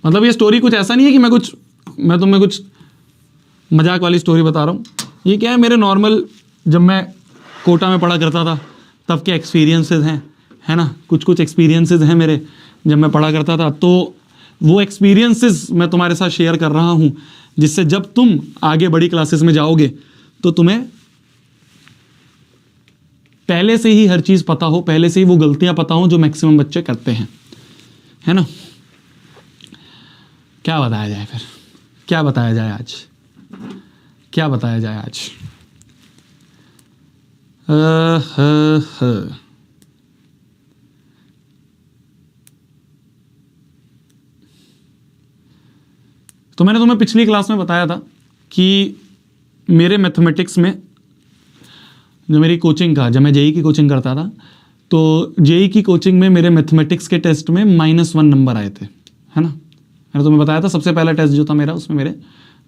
मतलब ये स्टोरी कुछ ऐसा नहीं है कि मैं तुम्हें कुछ मजाक वाली स्टोरी बता रहा हूँ। ये क्या है, मेरे नॉर्मल जब मैं कोटा में पढ़ा करता था तब के एक्सपीरियंसेस हैं, है ना। कुछ एक्सपीरियंसेस हैं मेरे जब मैं पढ़ा करता था, तो वो एक्सपीरियंसेस मैं तुम्हारे साथ शेयर कर रहा हूँ, जिससे जब तुम आगे बड़ी क्लासेस में जाओगे तो तुम्हें पहले से ही हर चीज़ पता हो, पहले से ही वो गलतियां पता हो जो मैक्सिमम बच्चे करते हैं, है ना। क्या बताया जाए फिर, क्या बताया जाए आज, क्या बताया जाए आज। तो मैंने तुम्हें पिछली क्लास में बताया था कि मेरे मैथमेटिक्स में जो मेरी कोचिंग का, जब मैं जेई की कोचिंग करता था, तो जेई की कोचिंग में मेरे मैथमेटिक्स के टेस्ट में -1 नंबर आए थे, है ना। मैंने तुम्हें बताया था सबसे पहला टेस्ट जो था मेरा, उसमें मेरे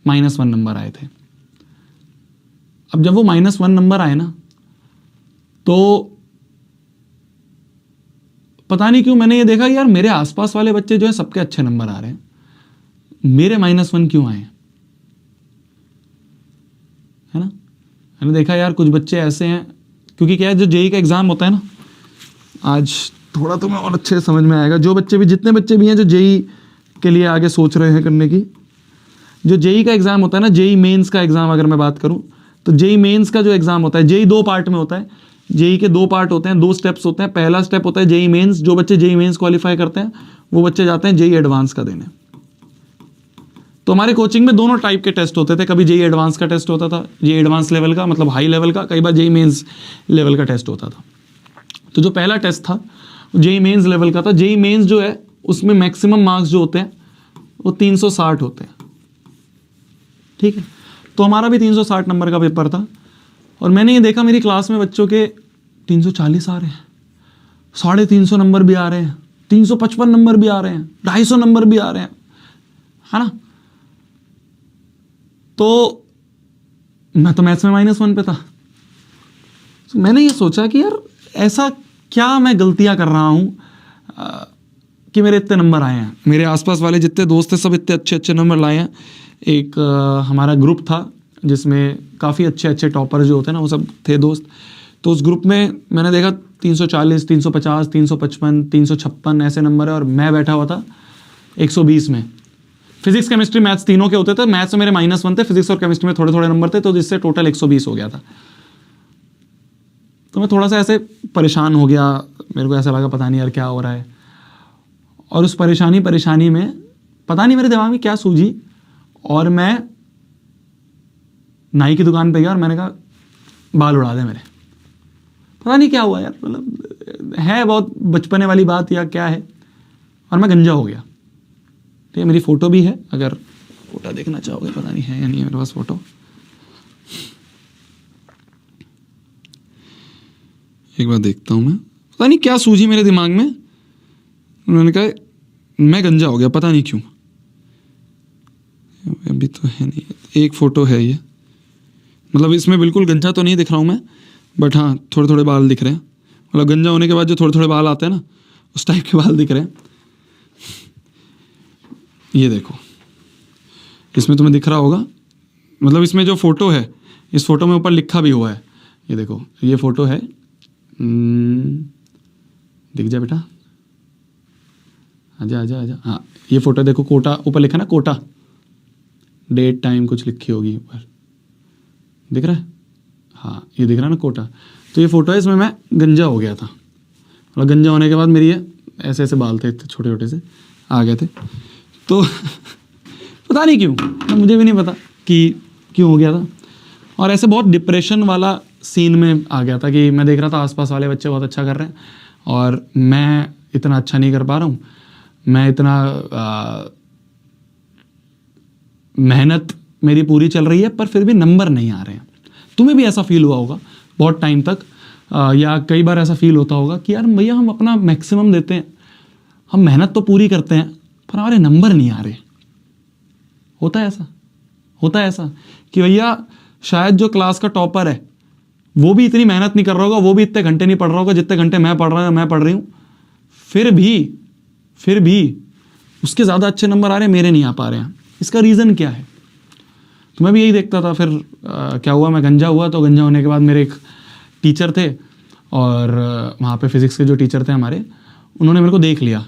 -1 नंबर आए थे। अब जब वो -1 नंबर आए ना, तो पता नहीं क्यों मैंने ये देखा कि यार मेरे आसपास वाले बच्चे जो है सबके अच्छे नंबर आ रहे हैं, मेरे -1 क्यों आए, है ना। मैंने देखा यार कुछ बच्चे ऐसे हैं, क्योंकि क्या है, जो जेई का एग्ज़ाम होता है ना, आज थोड़ा तुम्हें और अच्छे से समझ में आएगा। जो बच्चे भी, जितने बच्चे भी हैं जो जेई के लिए आगे सोच रहे हैं करने की, जो जेई का एग्ज़ाम होता है ना, जेई मेंस का एग्ज़ाम अगर मैं बात करूं, तो जेई मेंस का जो एग्ज़ाम होता है, जेई 2 पार्ट में होता है। जेई के 2 पार्ट होते हैं, 2 स्टेप्स होते हैं। पहला स्टेप होता है जेई मेंस, जो बच्चे जेई मेंस क्वालिफाई करते हैं वो बच्चे जाते हैं जेई एडवांस का देने। तो हमारे कोचिंग में दोनों टाइप के टेस्ट होते थे, कभी जेई एडवांस का टेस्ट होता था, जेई एडवांस लेवल का मतलब हाई लेवल का, कई बार जेई मेंस लेवल का टेस्ट होता था। तो जो पहला टेस्ट था जेई मेंस लेवल का था। जेई मेंस जो है उसमें मैक्सिमम मार्क्स जो होते हैं वो 360 होते हैं, ठीक है। तो हमारा भी 360 नंबर का पेपर था, और मैंने ये देखा मेरी क्लास में बच्चों के 340 आ रहे हैं, 350 नंबर भी आ रहे हैं, 355 नंबर भी आ रहे हैं, 250 नंबर भी आ रहे हैं, है ना। तो मैं तो मैथ्स में -1 पे था। तो मैंने ये सोचा कि यार ऐसा क्या मैं गलतियां कर रहा हूं कि मेरे इतने नंबर आए हैं। मेरे आसपास वाले जितने दोस्त थे सब इतने अच्छे अच्छे नंबर लाए हैं। एक हमारा ग्रुप था जिसमें काफ़ी अच्छे अच्छे टॉपर जो होते हैं ना, वो सब थे दोस्त। तो उस ग्रुप में मैंने देखा 340, 350, 355, 356 ऐसे नंबर है, और मैं बैठा हुआ था 120 में। फिजिक्स केमिस्ट्री मैथ्स तीनों के होते थे। मैथ्स में मेरे -1 थे, फिजिक्स और केमिस्ट्री में थोड़े थोड़े नंबर थे, तो जिससे टोटल 120 हो गया था। तो मैं थोड़ा सा ऐसे परेशान हो गया, मेरे को ऐसा लगा पता नहीं यार क्या हो रहा है। और उस परेशानी में पता नहीं मेरे दिमाग में क्या सूझी, और मैं नाई की दुकान पे गया और मैंने कहा बाल उड़ा दे मेरे। पता नहीं क्या हुआ यार, मतलब है बहुत बचपने वाली बात या क्या है, और मैं गंजा हो गया। ठीक है, मेरी फ़ोटो भी है, अगर फ़ोटो देखना चाहोगे, पता नहीं है या नहीं है मेरे पास फ़ोटो। एक बार देखता हूँ मैं, पता नहीं क्या सूझी मेरे दिमाग में, उन्होंने कहा मैं गंजा हो गया, पता नहीं क्यों। अभी तो है नहीं, एक फ़ोटो है ये, मतलब इसमें बिल्कुल गंजा तो नहीं दिख रहा हूँ मैं, बट हाँ थोड़े थोड़े बाल दिख रहे हैं। मतलब गंजा होने के बाद जो थोड़े थोड़े बाल आते हैं ना, उस टाइप के बाल दिख रहे हैं। ये देखो, इसमें तुम्हें दिख रहा होगा, मतलब इसमें जो फ़ोटो है, इस फ़ोटो में ऊपर लिखा भी हुआ है। ये देखो, ये फ़ोटो है, दिख जा बेटा, आजा आजा आजा। हाँ, ये फ़ोटो देखो, कोटा ऊपर लिखा ना, कोटा, डेट टाइम कुछ लिखी होगी ऊपर, दिख रहा है। हाँ, ये दिख रहा है ना, कोटा। तो ये फ़ोटो है, इसमें मैं गंजा हो गया था। और गंजा होने के बाद मेरी ये ऐसे ऐसे बाल थे, छोटे छोटे से आ गए थे। तो पता नहीं क्यों, मुझे भी नहीं पता कि क्यों हो गया था। और ऐसे बहुत डिप्रेशन वाला सीन में आ गया था कि मैं देख रहा था आसपास वाले बच्चे बहुत अच्छा कर रहे हैं और मैं इतना अच्छा नहीं कर पा रहा हूँ। मैं इतना मेहनत मेरी पूरी चल रही है, पर फिर भी नंबर नहीं आ रहे हैं। तुम्हें भी ऐसा फील हुआ होगा बहुत टाइम तक, या कई बार ऐसा फील होता होगा कि यार भैया हम अपना मैक्सिमम देते हैं, हम मेहनत तो पूरी करते हैं, पर हमारे नंबर नहीं आ रहे। होता है ऐसा कि भैया शायद जो क्लास का टॉपर है वो भी इतनी मेहनत नहीं कर रहा होगा, वो भी इतने घंटे नहीं पढ़ रहा होगा जितने घंटे मैं पढ़ रहा हूँ, मैं पढ़ रही हूँ, फिर भी उसके ज़्यादा अच्छे नंबर आ रहे हैं, मेरे नहीं आ पा रहे हैं, इसका रीज़न क्या है? तो मैं भी यही देखता था। फिर क्या हुआ, मैं गंजा हुआ। तो गंजा होने के बाद मेरे एक टीचर थे, और वहाँ पे फिज़िक्स के जो टीचर थे हमारे, उन्होंने मेरे को देख लिया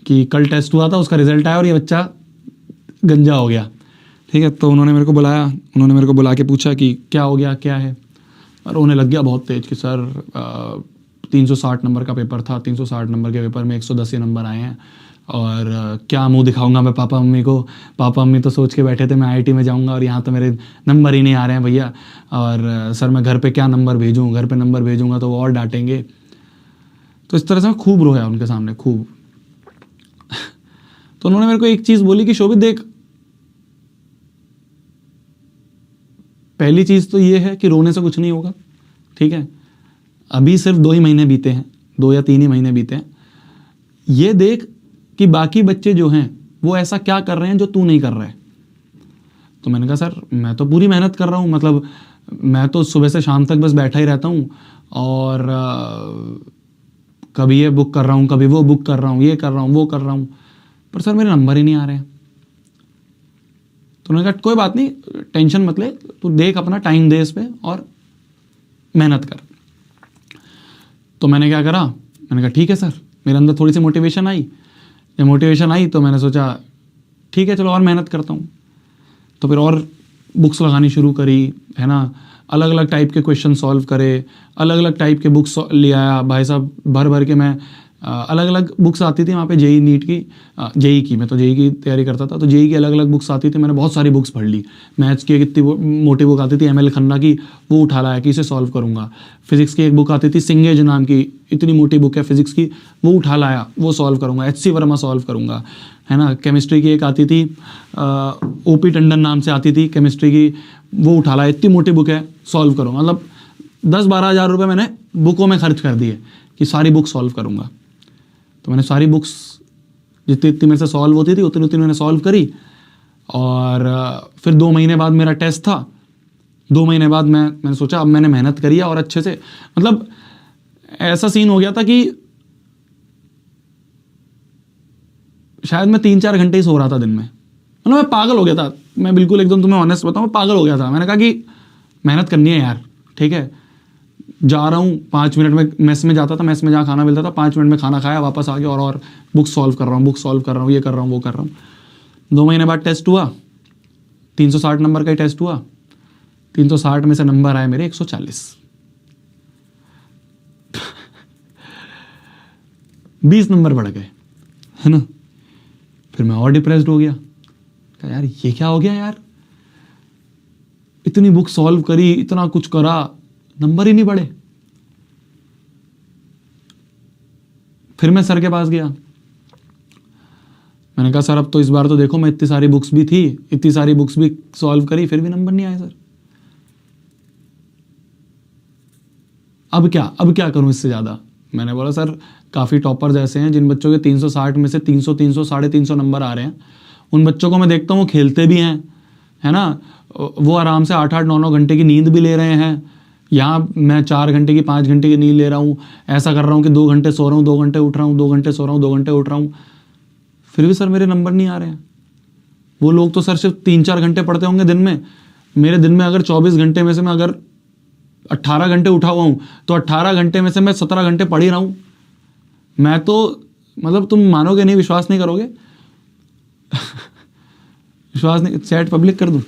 कि कल टेस्ट हुआ था, उसका रिज़ल्ट आया और ये बच्चा गंजा हो गया। ठीक है, तो उन्होंने मेरे को बुलाया, उन्होंने मेरे को बुला के पूछा कि क्या हो गया, क्या है। और उन्हें लग गया बहुत तेज कि सर 360 नंबर का पेपर था, 360 नंबर के पेपर में 110 ही नंबर आए हैं, और क्या मुंह दिखाऊंगा मैं पापा मम्मी को। पापा मम्मी तो सोच के बैठे थे मैं आईआईटी में जाऊंगा, और यहाँ तो मेरे नंबर ही नहीं आ रहे हैं भैया, और सर मैं घर पे क्या नंबर भेजूँ, घर पे नंबर भेजूँगा तो वो और डांटेंगे। तो इस तरह से मैं खूब रोया उनके सामने, खूब। तो उन्होंने मेरे को एक चीज़ बोली कि शोभित देख, पहली चीज़ तो ये है कि रोने से कुछ नहीं होगा, ठीक है। अभी सिर्फ 2 ही महीने बीते हैं, 2 या 3 ही महीने बीते हैं। ये देख कि बाकी बच्चे जो हैं वो ऐसा क्या कर रहे हैं जो तू नहीं कर रहा है। तो मैंने कहा सर मैं तो पूरी मेहनत कर रहा हूँ, मतलब मैं तो सुबह से शाम तक बस बैठा ही रहता हूँ, और कभी ये बुक कर रहा हूँ, कभी वो बुक कर रहा हूँ, ये कर रहा हूँ, वो कर रहा हूँ, पर सर मेरे नंबर ही नहीं आ रहे हैं। तो उन्होंने कहा कोई बात नहीं, टेंशन मत ले, तू देख, अपना टाइम दे इस पे और मेहनत कर। तो मैंने क्या करा, मैंने कहा ठीक है सर। मेरे अंदर थोड़ी सी मोटिवेशन आई। जब मोटिवेशन आई तो मैंने सोचा ठीक है चलो और मेहनत करता हूँ। तो फिर और बुक्स लगानी शुरू करी, है ना, अलग अलग टाइप के क्वेश्चन सॉल्व करे, अलग अलग टाइप के बुक्स ले आया भाई साहब, भर भर के मैं अलग अलग बुक्स आती थी वहाँ पे, जेई नीट की, जेई की, मैं तो जेई की तैयारी करता था, तो जेई की अलग अलग बुक्स आती थी, मैंने बहुत सारी बुक्स पढ़ ली। मैथ्स की कितनी मोटी बुक आती थी एमएल खन्ना की, वो उठा लाया कि इसे सॉल्व करूँगा। फिजिक्स की एक बुक आती थी सिंगेज नाम की, इतनी मोटी बुक है फिजिक्स की, वो उठा लाया, वो सॉल्व करूँगा। एचसी वर्मा सॉल्व करूँगा, है ना। केमिस्ट्री की एक आती थी ओपी टंडन नाम से आती थी केमिस्ट्री की, वो उठा लाया, इतनी मोटी बुक है, सॉल्व करूँगा। मतलब 10-12 हज़ार रुपये मैंने बुकों में खर्च कर दिए कि सारी बुक सॉल्व करूँगा। तो मैंने सारी बुक्स जितनी मेरे से सॉल्व होती थी उतनी मैंने सॉल्व करी। और फिर 2 महीने बाद मेरा टेस्ट था। 2 महीने बाद मैंने सोचा अब मैंने मेहनत करी है और अच्छे से, मतलब ऐसा सीन हो गया था कि शायद मैं 3-4 घंटे ही सो रहा था दिन में। मतलब मैं पागल हो गया था, मैं बिल्कुल एकदम तुम्हें ऑनेस्ट बताऊँ, मैं पागल हो गया था। मैंने कहा कि मेहनत करनी है यार, ठीक है। जा रहा हूँ 5 मिनट में, मेस में जाता था, मेस में जहाँ खाना मिलता था 5 मिनट में खाना खाया, वापस आ गया और बुक सॉल्व कर रहा हूँ, बुक सॉल्व कर रहा हूँ, ये कर रहा हूँ, वो कर रहा हूँ। 2 महीने बाद टेस्ट हुआ, 360 नंबर का ही टेस्ट हुआ। 360 में से नंबर आए मेरे 140। 20 नंबर बढ़ गए, है ना। फिर मैं और डिप्रेस्ड हो गया, कहा यार ये क्या हो गया यार, इतनी बुक सॉल्व करी, इतना कुछ करा, नंबर ही नहीं बढ़े। फिर मैं सर के पास गया, मैंने कहा सर अब तो इस बार तो देखो, मैं इतनी सारी बुक्स भी थी, इतनी सारी बुक्स भी सॉल्व करी, फिर भी नंबर नहीं आए सर। अब क्या करूं इससे ज़्यादा। मैंने बोला सर काफ़ी टॉपर्स ऐसे हैं जिन बच्चों के 360 में से 300, 300, 350 नंबर आ रहे हैं। उन बच्चों को मैं देखता हूँ वो खेलते भी हैं, है ना, वो आराम से 8-8, 9-9 घंटे की नींद भी ले रहे हैं। यहाँ मैं 4 घंटे की, 5 घंटे की नींद ले रहा हूँ, ऐसा कर रहा हूँ कि 2 घंटे सो रहा हूँ, 2 घंटे उठ रहा हूँ, 2 घंटे सो रहा हूँ, 2 घंटे उठ रहा हूँ, फिर भी सर मेरे नंबर नहीं आ रहे हैं। वो लोग तो सर सिर्फ 3-4 घंटे पढ़ते होंगे दिन में, मेरे दिन में अगर 24 घंटे में से मैं अगर 18 घंटे उठा हुआ हूँ तो 18 घंटे में से मैं 17 घंटे पढ़ ही रहा हूँ। मैं तो मतलब तुम मानोगे नहीं, विश्वास नहीं करोगे। विश्वास नहीं, चैट पब्लिक कर दूँ,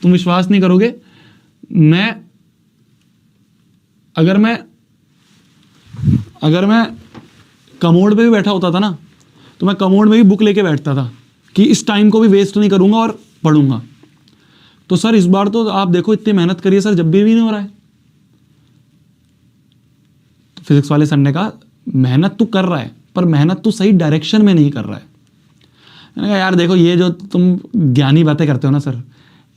तुम विश्वास नहीं करोगे। अगर मैं कमोड पे भी बैठा होता था ना, तो मैं कमोड में भी बुक लेके बैठता था कि इस टाइम को भी वेस्ट नहीं करूंगा और पढ़ूंगा। तो सर इस बार तो आप देखो इतनी मेहनत करिए सर, जब भी नहीं हो रहा है। तो फिजिक्स वाले सर ने कहा मेहनत तू कर रहा है, पर मेहनत तू सही डायरेक्शन में नहीं कर रहा है। मैंने कहा यार देखो ये जो तुम ज्ञानी बातें करते हो ना सर,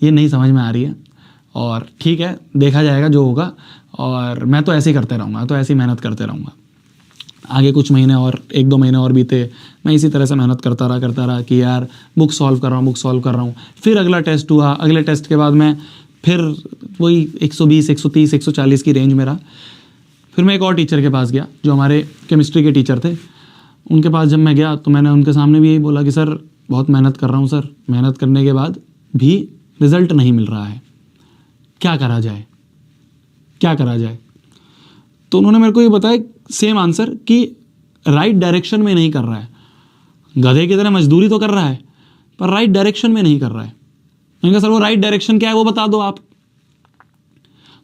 ये नहीं समझ में आ रही है, और ठीक है देखा जाएगा जो होगा, और मैं तो ऐसे ही करते रहूँगा, तो ऐसी मेहनत करते रहूँगा। आगे कुछ महीने और 1-2 महीने और बीते, मैं इसी तरह से मेहनत करता रहा कि यार बुक सॉल्व कर रहा हूँ। फिर अगला टेस्ट हुआ, अगले टेस्ट के बाद मैं फिर वही 120, 130, 140 की रेंज में रहा। फिर मैं एक और टीचर के पास गया जो हमारे केमिस्ट्री के टीचर थे। उनके पास जब मैं गया तो मैंने उनके सामने भी यही बोला कि सर बहुत मेहनत कर रहा हूँ सर, मेहनत करने के बाद भी रिजल्ट नहीं मिल रहा है, क्या करा जाए, क्या करा जाए। तो उन्होंने मेरे को ये बताया सेम आंसर कि राइट डायरेक्शन में नहीं कर रहा है, गधे की तरह मजदूरी तो कर रहा है पर राइट डायरेक्शन में नहीं कर रहा है। मैंने कहा सर वो राइट डायरेक्शन क्या है वो बता दो आप।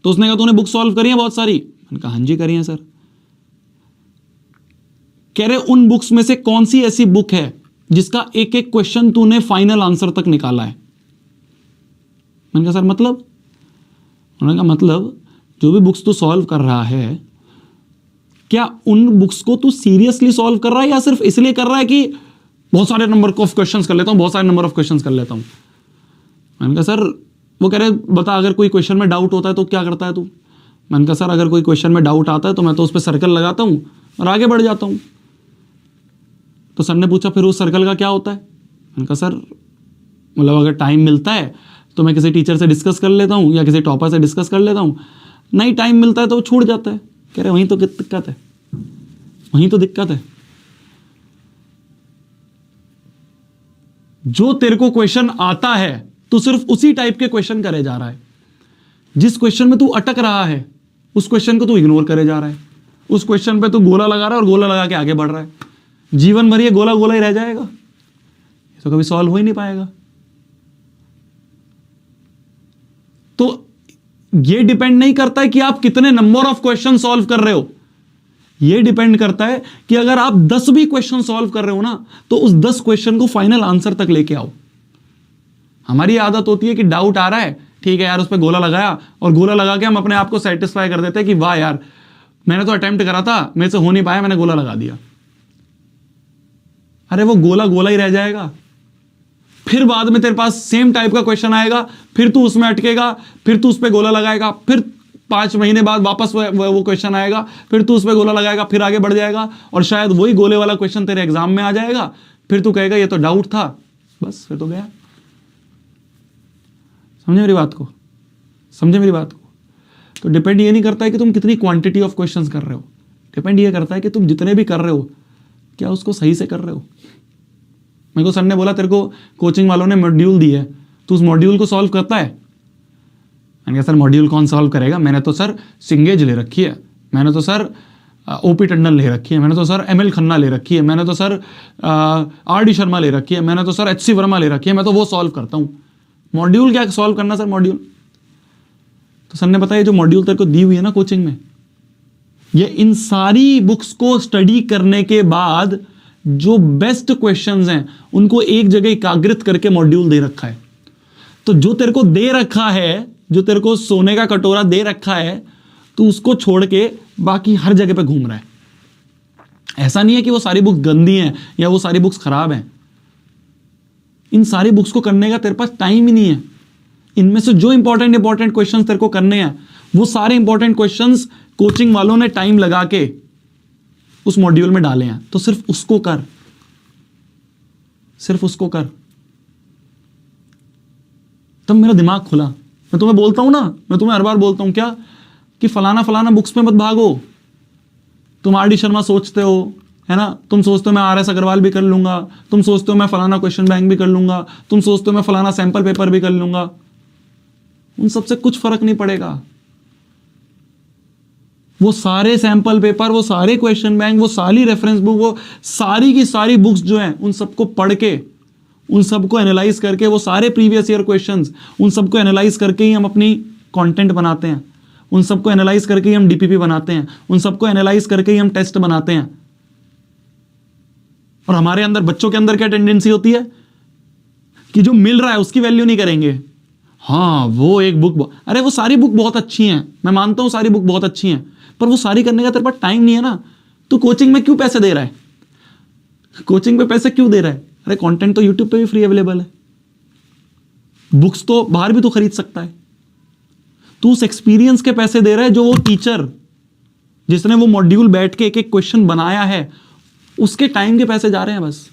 तो उसने कहा तूने बुक सॉल्व करी है बहुत सारी। मैंने कहा हाँ जी करी है सर। कह रहे उन बुक्स में से कौन सी ऐसी बुक है जिसका एक एक क्वेश्चन तूने फाइनल आंसर तक निकाला है। मैंने कहा सर मतलब। उन्होंने कहा मतलब जो भी बुक्स तू सॉल्व कर रहा है क्या उन बुक्स को तू सीरियसली सॉल्व कर रहा है या सिर्फ इसलिए कर रहा है कि बहुत सारे नंबर ऑफ क्वेश्चंस कर लेता हूं, बहुत सारे नंबर ऑफ क्वेश्चंस कर लेता हूं। मैंने कहा सर, वो कह रहे बता अगर कोई क्वेश्चन में डाउट होता है तो क्या करता है तू। मैंने कहा सर अगर कोई क्वेश्चन में डाउट आता है तो मैं तो उस पर सर्कल लगाता हूं और आगे बढ़ जाता हूं। तो सर ने पूछा फिर उस सर्कल का क्या होता है। मैंने कहा सर मतलब अगर टाइम मिलता है तो मैं किसी टीचर से डिस्कस कर लेता हूँ या किसी टॉपर से डिस्कस कर लेता हूँ, नहीं टाइम मिलता है तो वो छूट जाता है। कह रहे वहीं तो दिक्कत है, वहीं तो दिक्कत है। जो तेरे को क्वेश्चन आता है तू सिर्फ उसी टाइप के क्वेश्चन करे जा रहा है। जिस क्वेश्चन में तू अटक रहा है उस क्वेश्चन को तू इग्नोर करे जा रहा है। उस क्वेश्चन पे तू गोला लगा रहा है और गोला लगा के आगे बढ़ रहा है। जीवन भर ये गोला गोला ही रह जाएगा, ये तो कभी सॉल्व हो ही नहीं पाएगा। तो ये डिपेंड नहीं करता है कि आप कितने नंबर ऑफ क्वेश्चन सॉल्व कर रहे हो, ये डिपेंड करता है कि अगर आप 10 भी क्वेश्चन सॉल्व कर रहे हो ना तो उस 10 क्वेश्चन को फाइनल आंसर तक लेके आओ। हमारी आदत होती है कि डाउट आ रहा है, ठीक है यार उस पर गोला लगाया और गोला लगा के हम अपने आप को सेटिस्फाई कर देते हैं कि वाह यार मैंने तो अटेम्प्ट करा था, मेरे से हो नहीं पाया, मैंने गोला लगा दिया। अरे वो गोला गोला ही रह जाएगा। फिर बाद में तेरे पास सेम टाइप का क्वेश्चन आएगा, फिर तू उसमें अटकेगा, फिर तू उस पर गोला लगाएगा, फिर 5 महीने बाद वापस वो क्वेश्चन आएगा, फिर तू उस पर गोला लगाएगा, फिर आगे बढ़ जाएगा और शायद वही गोले वाला क्वेश्चन तेरे एग्जाम में आ जाएगा। फिर तू कहेगा ये तो डाउट था, बस फिर तो गया। समझे मेरी बात को, समझे मेरी बात को। तो डिपेंड ये नहीं करता है कि तुम कितनी क्वांटिटी ऑफ क्वेश्चंस कर रहे हो, डिपेंड ये करता है कि तुम जितने भी कर रहे हो क्या उसको सही से कर रहे हो। मेरे को सर ने बोला तेरे को कोचिंग वालों ने मॉड्यूल दी है, तू उस मॉड्यूल को सॉल्व करता है। मैंने कहा सर मॉड्यूल कौन सॉल्व करेगा, मैंने तो सर सिंगेज ले रखी है, मैंने तो सर ओपी टंडन ले रखी है, मैंने तो सर एमएल खन्ना ले रखी है, मैंने तो सर आर.डी. शर्मा ले रखी है, मैंने तो सर एच.सी. वर्मा ले रखी है, मैं तो वो सॉल्व करता हूँ। मॉड्यूल क्या सॉल्व करना सर मॉड्यूल। तो सर ने बताया जो मॉड्यूल तेरे को दी हुई है ना कोचिंग में, ये इन सारी बुक्स को स्टडी करने के बाद जो बेस्ट क्वेश्चंस हैं उनको एक जगह एकाग्रित करके मॉड्यूल दे रखा है। तो जो तेरे को दे रखा है, जो तेरे को सोने का कटोरा दे रखा है, तू उसको छोड़ के बाकी हर जगह पे घूम रहा है। ऐसा नहीं है कि वो सारी बुक्स गंदी हैं या वो सारी बुक्स खराब हैं, इन सारी बुक्स को करने का तेरे पास टाइम ही नहीं है। इनमें से जो इंपॉर्टेंट क्वेश्चंस तेरे को करने हैं वो सारे इंपॉर्टेंट क्वेश्चंस कोचिंग वालों ने टाइम लगा के उस मॉड्यूल में डाले हैं। तो सिर्फ उसको कर, सिर्फ उसको कर। तब मेरा दिमाग खुला। मैं तुम्हें बोलता हूं ना, मैं तुम्हें हर बार बोलता हूं क्या कि फलाना फलाना बुक्स में मत भागो। तुम आर.डी. शर्मा सोचते हो, है ना, तुम सोचते हो मैं आर.एस. अग्रवाल भी कर लूंगा, तुम सोचते हो मैं फलाना क्वेश्चन बैंक भी कर लूंगा, तुम सोचते हो मैं फलाना सैंपल पेपर भी कर लूंगा। उन सबसे कुछ फर्क नहीं पड़ेगा। वो सारे सैंपल पेपर, वो सारे क्वेश्चन बैंक, वो सारी रेफरेंस बुक, वो सारी की सारी बुक्स जो हैं उन सबको पढ़ के, उन सबको एनालाइज करके, वो सारे प्रीवियस ईयर क्वेश्चंस, उन सबको एनालाइज करके ही हम अपनी कंटेंट बनाते हैं, उन सबको एनालाइज करके ही हम डीपीपी बनाते हैं, उन सबको एनालाइज करके ही हम टेस्ट बनाते हैं। और हमारे अंदर, बच्चों के अंदर क्या टेंडेंसी होती है कि जो मिल रहा है उसकी वैल्यू नहीं करेंगे। हाँ वो एक बुक, अरे वो सारी बुक बहुत अच्छी हैं, मैं मानता हूं सारी बुक बहुत अच्छी हैं, पर वो सारी करने का तेरे पास टाइम नहीं है ना। तू कोचिंग में क्यों पैसे दे रहा है, कोचिंग पे पैसे क्यों दे रहा है। अरे कंटेंट तो यूट्यूब पे भी फ्री अवेलेबल है, बुक्स तो बाहर भी तो खरीद सकता है। तू उस एक्सपीरियंस के पैसे दे रहा है जो वो टीचर जिसने वो मॉड्यूल बैठ के एक एक क्वेश्चन बनाया है उसके टाइम के पैसे जा रहे हैं बस।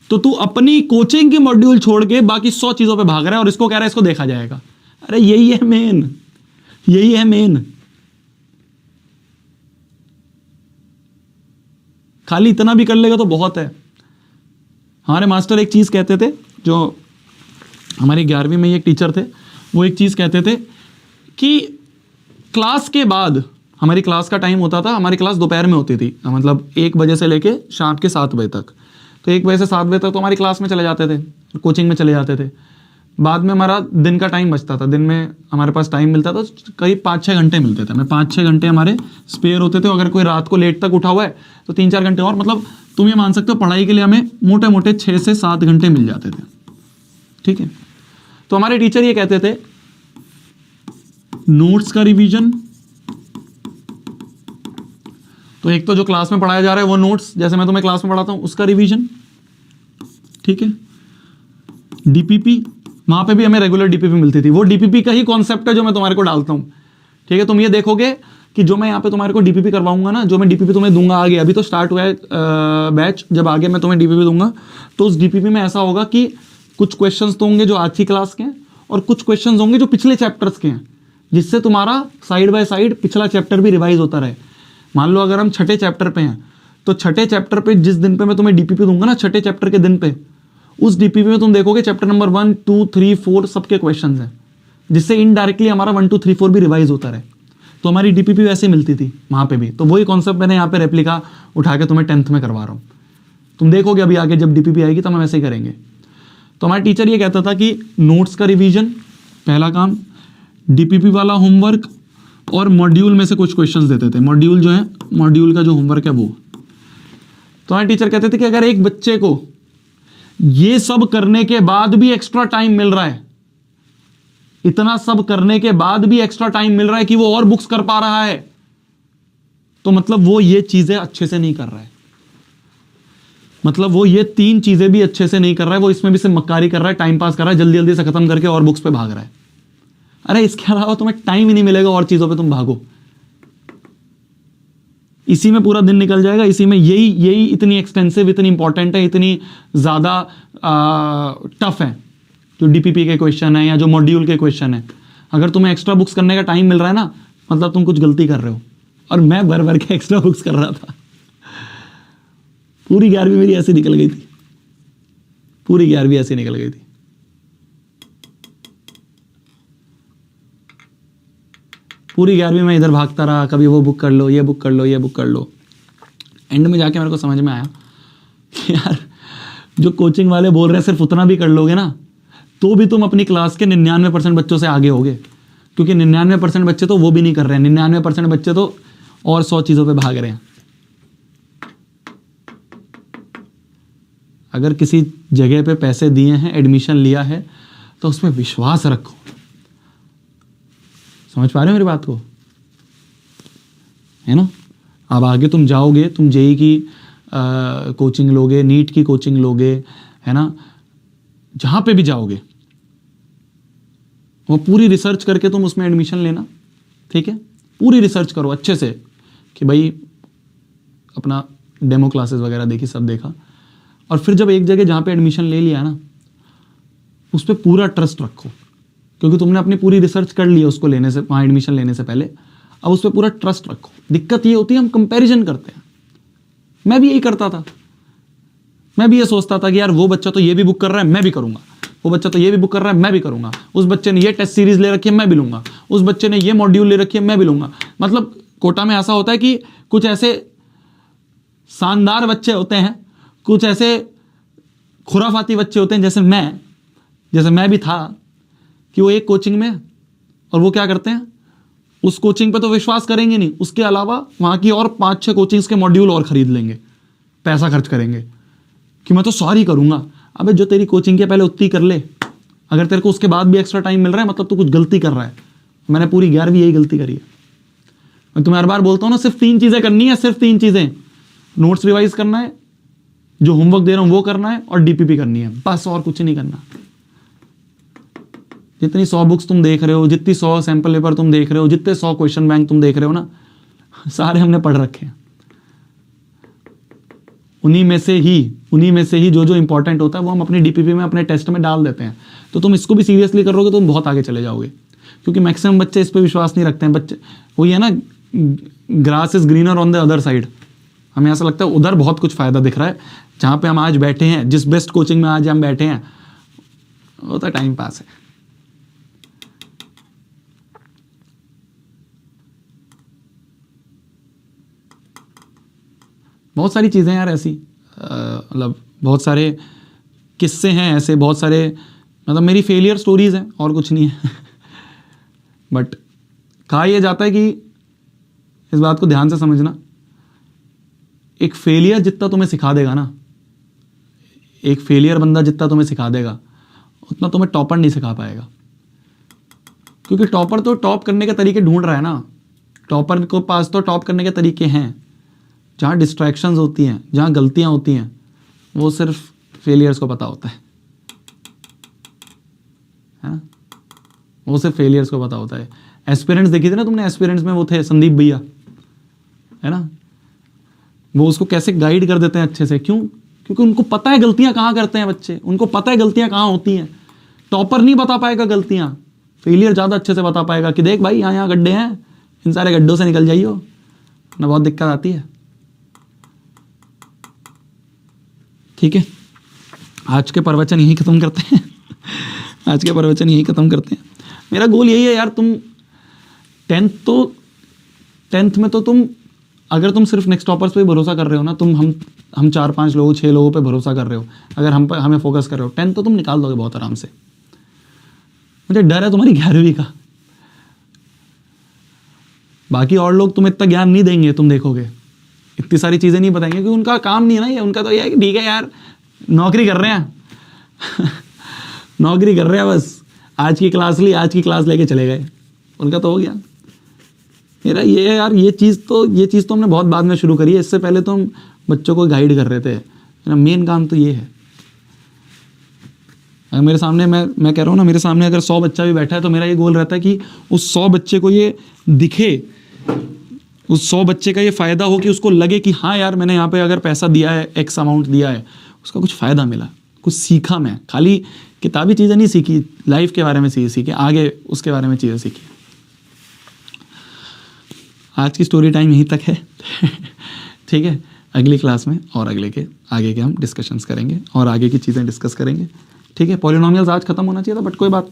तो तू अपनी कोचिंग की मॉड्यूल छोड़ के बाकी 100 चीजों पे भाग रहा है और इसको कह रहा है इसको देखा जाएगा। अरे यही है मेन, यही है मेन। खाली इतना भी कर लेगा तो बहुत है। हमारे मास्टर एक चीज़ कहते थे, जो हमारी 11वीं में एक टीचर थे, वो एक चीज़ कहते थे कि क्लास के बाद, हमारी क्लास का टाइम होता था, हमारी क्लास दोपहर में होती थी, मतलब 1 बजे से लेके शाम के 7 बजे तक। तो 1 बजे से 7 बजे तक तो हमारी क्लास में चले जाते थे, कोचिंग में चले जाते थे। बाद में हमारा दिन का टाइम बचता था, दिन में हमारे पास टाइम मिलता था करीब 5-6 घंटे मिलते थे। हमें 5-6 घंटे हमारे स्पेयर होते थे। अगर कोई रात को लेट तक उठा हुआ है तो 3-4 घंटे और, मतलब तुम ये मान सकते हो पढ़ाई के लिए हमें मोटे मोटे 6 से 7 घंटे मिल जाते थे। ठीक है, तो हमारे टीचर ये कहते थे नोट्स का रिवीजन, तो एक तो जो क्लास में पढ़ाया जा रहा है वो नोट्स, जैसे मैं तुम्हें क्लास में पढ़ाता हूं उसका रिवीजन। ठीक है, डीपीपी, वहां पे भी हमें रेगुलर डीपीपी मिलती थी, वो डीपीपी का ही कॉन्सेप्ट है जो मैं तुम्हारे को डालता हूं। ठीक है, तुम ये देखोगे कि जो मैं यहाँ पे तुम्हारे को डीपीपी करवाऊंगा ना, जो मैं डीपीपी तुम्हें दूंगा आगे, अभी तो स्टार्ट हुआ है बैच, जब आगे मैं तुम्हें डीपीपी दूंगा तो उस डीपीपी में ऐसा होगा कि कुछ क्वेश्चंस तो होंगे जो आज की क्लास के हैं और कुछ क्वेश्चंस होंगे जो पिछले चैप्टर्स के हैं, जिससे तुम्हारा साइड बाय साइड पिछला चैप्टर भी रिवाइज होता रहे। मान लो अगर हम 6ठे चैप्टर पे हैं तो 6ठे चैप्टर पे जिस दिन पे मैं तुम्हें डीपीपी दूंगा ना, 6ठे चैप्टर के दिन पे, उस डीपीपी में तुम देखोगे चैप्टर नंबर 1, 2, 3, 4 सबके क्वेश्चंस हैं, जिससे इनडायरेक्टली हमारा 1, 2, 3, 4 भी रिवाइज होता रहे। तो हमारी डीपीपी वैसे मिलती थी वहां पे भी। तो वही कॉन्सेप्ट मैंने यहाँ पे रेप्लिका उठा के तुम्हें 10th में करवा रहा हूँ। तुम देखोगे अभी आगे जब डीपीपी आएगी तो हम वैसे ही करेंगे। तो हमारा टीचर ये कहता था कि नोट्स का रिवीजन पहला काम, डीपीपी वाला होमवर्क, और मॉड्यूल में से कुछ क्वेश्चंस देते थे। मॉड्यूल जो है, मॉड्यूल का जो होमवर्क है वो। तो हमारे टीचर कहते थे कि अगर एक बच्चे को ये सब करने के बाद भी एक्स्ट्रा टाइम मिल रहा है, इतना सब करने के बाद भी एक्स्ट्रा टाइम मिल रहा है कि वो और बुक्स कर पा रहा है, तो मतलब वो ये चीजें अच्छे से नहीं कर रहा है, मतलब वो ये 3 चीजें भी अच्छे से नहीं कर रहा है, वो इसमें भी सिर्फ मक्कारी कर रहा है, टाइम पास कर रहा है, जल्दी जल्दी से खत्म करके और बुक्स पे भाग रहा है। अरे इसके अलावा तुम्हें टाइम ही नहीं मिलेगा और चीजों पे तुम भागो, इसी में पूरा दिन निकल जाएगा, इसी में यही इतनी एक्सटेंसिव, इतनी इंपॉर्टेंट है, इतनी ज्यादा टफ है जो डीपीपी के क्वेश्चन है या जो मॉड्यूल के क्वेश्चन है। अगर तुम्हें एक्स्ट्रा बुक्स करने का टाइम मिल रहा है ना, मतलब तुम कुछ गलती कर रहे हो। और मैं भर भर के एक्स्ट्रा बुक्स कर रहा था, पूरी 11वीं मेरी ऐसे निकल गई थी, पूरी 11वीं ऐसे निकल गई थी। पूरी 11वीं में इधर भागता रहा, कभी वो बुक कर लो, ये बुक कर लो, ये बुक कर लो। एंड में जाके मेरे को समझ में आया कि यार जो कोचिंग वाले बोल रहे हैं सिर्फ उतना भी कर लोगे ना तो भी तुम अपनी क्लास के 99% बच्चों से आगे होगे, क्योंकि 99% बच्चे तो वो भी नहीं कर रहे हैं, 99% बच्चे तो और 100 चीज़ों पे भाग रहे हैं। अगर किसी जगह पे पैसे दिए हैं, एडमिशन लिया है, तो उसमें विश्वास रखो। समझ पा रहे हो मेरी बात को, है ना? अब आगे तुम जाओगे, तुम जेई की कोचिंग लोगे, नीट की कोचिंग लोगे, है ना, जहां पे भी जाओगे वो पूरी रिसर्च करके तुम उसमें एडमिशन लेना। ठीक है, पूरी रिसर्च करो अच्छे से कि भाई अपना डेमो क्लासेस वगैरह देखी, सब देखा, और फिर जब एक जगह जहां पे एडमिशन ले लिया ना, उस पर पूरा ट्रस्ट रखो, क्योंकि तुमने अपनी पूरी रिसर्च कर ली है उसको लेने से, वहाँ एडमिशन लेने से पहले। अब उस पर पूरा ट्रस्ट रखो। दिक्कत ये होती है हम कंपैरिजन करते हैं, मैं भी यही करता था, मैं भी ये सोचता था कि यार वो बच्चा तो ये भी बुक कर रहा है, मैं भी करूंगा, वो बच्चा तो ये भी बुक कर रहा है, मैं भी करूंगा, उस बच्चे ने ये टेस्ट सीरीज ले रखी है, मैं भी लूंगा, उस बच्चे ने ये मॉड्यूल ले रखी है, मैं भी लूंगा। मतलब कोटा में ऐसा होता है कि कुछ ऐसे शानदार बच्चे होते हैं, कुछ ऐसे खुराफाती बच्चे होते हैं, जैसे मैं भी था, कि वो एक कोचिंग में, और वो क्या करते हैं, उस कोचिंग पे तो विश्वास करेंगे नहीं, उसके अलावा वहाँ की और 5-6 कोचिंग्स के मॉड्यूल और खरीद लेंगे, पैसा खर्च करेंगे कि मैं तो सॉरी करूँगा। अबे जो तेरी कोचिंग के पहले उतनी कर ले, अगर तेरे को उसके बाद भी एक्स्ट्रा टाइम मिल रहा है मतलब तू कुछ गलती कर रहा है। मैंने पूरी 11वीं यही गलती करी है। मैं तुम्हें हर बार बोलता हूँ ना, सिर्फ 3 चीज़ें करनी है, सिर्फ 3 चीज़ें, नोट्स रिवाइज करना है, जो होमवर्क दे रहा हूँ वो करना है, और डीपीपी करनी है, बस और कुछ नहीं करना। जितनी 100 बुक्स तुम देख रहे हो, जितनी 100 सैंपल पेपर तुम देख रहे हो, जितने 100 क्वेश्चन बैंक तुम देख रहे हो ना, सारे हमने पढ़ रखे हैं। उन्हीं में से ही जो इंपॉर्टेंट होता है वो हम अपनी डीपीपी में, अपने टेस्ट में डाल देते हैं। तो तुम इसको भी सीरियसली करोगे तो तुम बहुत आगे चले जाओगे, क्योंकि मैक्सिमम बच्चे इस पर विश्वास नहीं रखते हैं। बच्चे वही है ना, grass is greener on the other side, हमें ऐसा लगता है उधर बहुत कुछ फ़ायदा दिख रहा है, जहाँ पे हम आज बैठे हैं, जिस बेस्ट कोचिंग में आज हम बैठे हैं, वो तो टाइम पास है। बहुत सारी चीज़ें यार ऐसी, मतलब बहुत सारे किस्से हैं ऐसे, बहुत सारे, मतलब मेरी फेलियर स्टोरीज हैं और कुछ नहीं है। बट कहा यह जाता है कि इस बात को ध्यान से समझना, एक फेलियर जितना तुम्हें सिखा देगा ना, एक फेलियर बंदा जितना तुम्हें सिखा देगा, उतना तुम्हें टॉपर नहीं सिखा पाएगा। क्योंकि टॉपर तो टॉप करने के तरीके ढूंढ रहा है ना, टॉपर को पास तो टॉप करने के तरीके हैं। जहाँ डिस्ट्रैक्शंस होती हैं, जहाँ गलतियाँ होती हैं, वो सिर्फ फेलियर्स को पता होता है ना, वो सिर्फ फेलियर्स को पता होता है। एस्पिरेंट्स देखी थी ना तुमने, एस्पिरेंट्स में वो थे संदीप भैया, है ना, वो उसको कैसे गाइड कर देते हैं अच्छे से। क्यों? क्योंकि उनको पता है गलतियाँ कहाँ करते हैं बच्चे, उनको पता है गलतियाँ कहाँ होती हैं। टॉपर नहीं बता पाएगा गलतियाँ, फेलियर ज़्यादा अच्छे से बता पाएगा कि देख भाई, यहाँ यहाँ गड्ढे हैं, इन सारे गड्ढों से निकल जाइयो, ना बहुत दिक्कत आती है। ठीक है, आज के प्रवचन यही ख़त्म करते हैं। आज के प्रवचन यही ख़त्म करते हैं। मेरा गोल यही है यार, तुम टेंथ में तो तुम, अगर तुम सिर्फ नेक्स्ट टॉपर्स पे भरोसा कर रहे हो ना, तुम हम 4-5 लोगों 6 लोगों पे भरोसा कर रहे हो, अगर हमें फोकस कर रहे हो, 10th तो तुम निकाल दोगे बहुत आराम से। मुझे डर है तुम्हारी 11वीं का, बाकी और लोग तुम्हें इतना ज्ञान नहीं देंगे, तुम देखोगे इतनी सारी चीज़ें नहीं बताएंगे, क्योंकि उनका काम नहीं है ना ये, उनका तो ये है कि ठीक है यार नौकरी कर रहे हैं। नौकरी कर रहे हैं बस, आज की क्लास ली, आज की क्लास लेके चले गए, उनका तो हो गया। मेरा ये है यार, ये चीज़ तो हमने बहुत बाद में शुरू करी है, इससे पहले तो हम बच्चों को गाइड कर रहे थे। मेरा मेन काम तो ये है। अगर मेरे सामने, मैं कह रहा हूँ ना, मेरे सामने अगर 100 बच्चा भी बैठा है तो मेरा ये गोल रहता है कि उस 100 बच्चे को ये दिखे, उस 100 बच्चे का ये फ़ायदा हो, कि उसको लगे कि हाँ यार मैंने यहाँ पे अगर पैसा दिया है, एक्स अमाउंट दिया है, उसका कुछ फ़ायदा मिला, कुछ सीखा, मैं खाली किताबी चीज़ें नहीं सीखी, लाइफ के बारे में सीखे, आगे उसके बारे में चीज़ें सीखी। आज की स्टोरी टाइम यहीं तक है। ठीक है, अगली क्लास में और आगे के हम डिस्कशंस करेंगे और आगे की चीज़ें डिस्कस करेंगे। ठीक है, पॉलिनोमियल्स आज ख़त्म होना चाहिए था, बट कोई बात